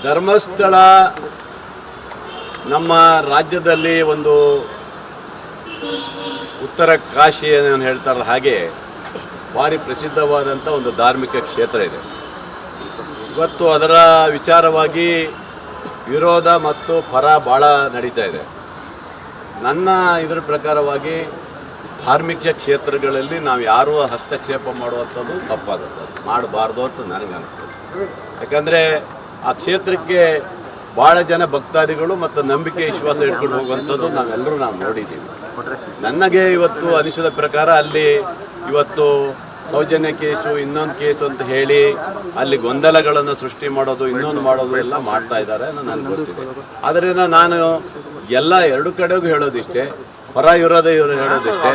ಧರ್ಮಸ್ಥಳ ನಮ್ಮ ರಾಜ್ಯದಲ್ಲಿ ಒಂದು ಉತ್ತರ ಕಾಶಿ ಏನು ಹೇಳ್ತಾರಲ್ಲ ಹಾಗೆ ಭಾರಿ ಪ್ರಸಿದ್ಧವಾದಂಥ ಒಂದು ಧಾರ್ಮಿಕ ಕ್ಷೇತ್ರ ಇದೆ. ಇವತ್ತು ಅದರ ವಿಚಾರವಾಗಿ ವಿರೋಧ ಮತ್ತು ಪರ ಭಾಳ ನಡೀತಾ ಇದೆ. ನನ್ನ ಇದರ ಪ್ರಕಾರವಾಗಿ ಧಾರ್ಮಿಕ ಕ್ಷೇತ್ರಗಳಲ್ಲಿ ನಾವು ಯಾರೂ ಹಸ್ತಕ್ಷೇಪ ಮಾಡುವಂಥದ್ದು ತಪ್ಪಾದದ್ದು, ಮಾಡಬಾರ್ದು ಅಂತ ನನಗನ್ನಿಸ್ತದೆ. ಯಾಕಂದರೆ ಆ ಕ್ಷೇತ್ರಕ್ಕೆ ಭಾಳ ಜನ ಭಕ್ತಾದಿಗಳು ಮತ್ತು ನಂಬಿಕೆ ವಿಶ್ವಾಸ ಇಟ್ಕೊಂಡು ಹೋಗುವಂಥದ್ದು ನಾವೆಲ್ಲರೂ ನೋಡಿದ್ದೀವಿ. ನನಗೆ ಇವತ್ತು ಅನಿಸಿದ ಪ್ರಕಾರ ಅಲ್ಲಿ ಇವತ್ತು ಸೌಜನ್ಯ ಕೇಸು ಇನ್ನೊಂದು ಕೇಸು ಅಂತ ಹೇಳಿ ಅಲ್ಲಿ ಗೊಂದಲಗಳನ್ನು ಸೃಷ್ಟಿ ಮಾಡೋದು ಇನ್ನೊಂದು ಮಾಡೋದು ಎಲ್ಲ ಮಾಡ್ತಾ ಇದ್ದಾರೆ ನನಗೆ ಗೊತ್ತಿದೆ. ಆದ್ದರಿಂದ ನಾನು ಎಲ್ಲ ಎರಡು ಕಡೆಗೂ ಹೇಳೋದಿಷ್ಟೇ, ಪರ ವಿರೋಧ ಹೇಳೋದಿಷ್ಟೇ,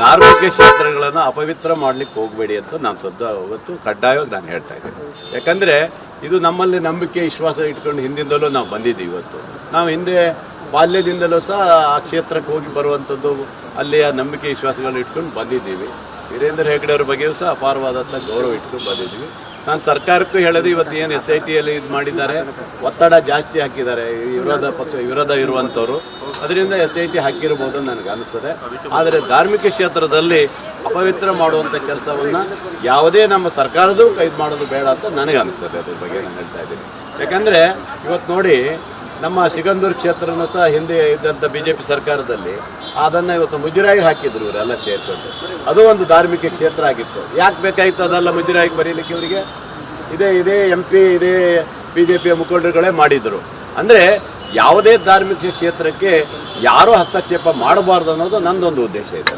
ಧಾರ್ಮಿಕ ಕ್ಷೇತ್ರಗಳನ್ನು ಅಪವಿತ್ರ ಮಾಡಲಿಕ್ಕೆ ಹೋಗಬೇಡಿ ಅಂತ ನಾನು ಇವತ್ತು ಕಡ್ಡಾಯವಾಗಿ ನಾನು ಹೇಳ್ತಾ ಇದ್ದೀನಿ. ಯಾಕಂದರೆ ಇದು ನಮ್ಮಲ್ಲಿ ನಂಬಿಕೆ ವಿಶ್ವಾಸ ಇಟ್ಕೊಂಡು ಹಿಂದಿಂದಲೂ ನಾವು ಬಂದಿದ್ದೀವಿ. ಇವತ್ತು ನಾವು ಹಿಂದೆ ಬಾಲ್ಯದಿಂದಲೂ ಸಹ ಆ ಕ್ಷೇತ್ರಕ್ಕೆ ಹೋಗಿ ಬರುವಂಥದ್ದು ಅಲ್ಲಿಯ ನಂಬಿಕೆ ವಿಶ್ವಾಸಗಳನ್ನ ಇಟ್ಕೊಂಡು ಬಂದಿದ್ದೀವಿ. ವೀರೇಂದ್ರ ಹೆಗ್ಗಡೆ ಅವ್ರ ಬಗ್ಗೆಯೂ ಸಹ ಅಪಾರವಾದಂಥ ಗೌರವ ಇಟ್ಕೊಂಡು ಬಂದಿದ್ದೀವಿ. ನಾನು ಸರ್ಕಾರಕ್ಕೂ ಹೇಳೋದು, ಇವತ್ತು ಏನು SITಯಲ್ಲಿ ಇದು ಮಾಡಿದ್ದಾರೆ, ಒತ್ತಡ ಜಾಸ್ತಿ ಹಾಕಿದ್ದಾರೆ ವಿರೋಧ ಇರುವಂಥವ್ರು, ಅದರಿಂದ SIT ಹಾಕಿರ್ಬೋದು ನನಗೆ ಅನಿಸ್ತದೆ. ಆದರೆ ಧಾರ್ಮಿಕ ಕ್ಷೇತ್ರದಲ್ಲಿ ಅಪವಿತ್ರ ಮಾಡುವಂಥ ಕೆಲಸವನ್ನು ಯಾವುದೇ ನಮ್ಮ ಸರ್ಕಾರದ್ದು ಕೈದು ಮಾಡೋದು ಬೇಡ ಅಂತ ನನಗೆ ಅನಿಸ್ತದೆ. ಅದ್ರ ಬಗ್ಗೆ ನಾನು ಹೇಳ್ತಾ ಇದ್ದೀನಿ. ಯಾಕಂದರೆ ಇವತ್ತು ನೋಡಿ, ನಮ್ಮ ಸಿಗಂದೂರು ಕ್ಷೇತ್ರನೂ ಸಹ ಹಿಂದೆ ಇದ್ದಂಥ BJP ಸರ್ಕಾರದಲ್ಲಿ ಅದನ್ನು ಇವತ್ತು ಮುಜರಾಯಿಗೆ ಹಾಕಿದ್ರು ಇವರೆಲ್ಲ ಸೇರ್ಕೊಂಡು. ಅದು ಒಂದು ಧಾರ್ಮಿಕ ಕ್ಷೇತ್ರ ಆಗಿತ್ತು. ಯಾಕೆ ಬೇಕಾಗಿತ್ತು ಅದೆಲ್ಲ ಮುಜರಾಯಿಗೆ ಬರೀಲಿಕ್ಕೆ? ಇವರಿಗೆ ಇದೇ MP ಇದೇ BJPಯ ಮುಖಂಡರುಗಳೇ ಮಾಡಿದರು. ಅಂದರೆ ಯಾವುದೇ ಧಾರ್ಮಿಕ ಕ್ಷೇತ್ರಕ್ಕೆ ಯಾರೂ ಹಸ್ತಕ್ಷೇಪ ಮಾಡಬಾರ್ದು ಅನ್ನೋದು ನನ್ನದೊಂದು ಉದ್ದೇಶ ಇದೆ.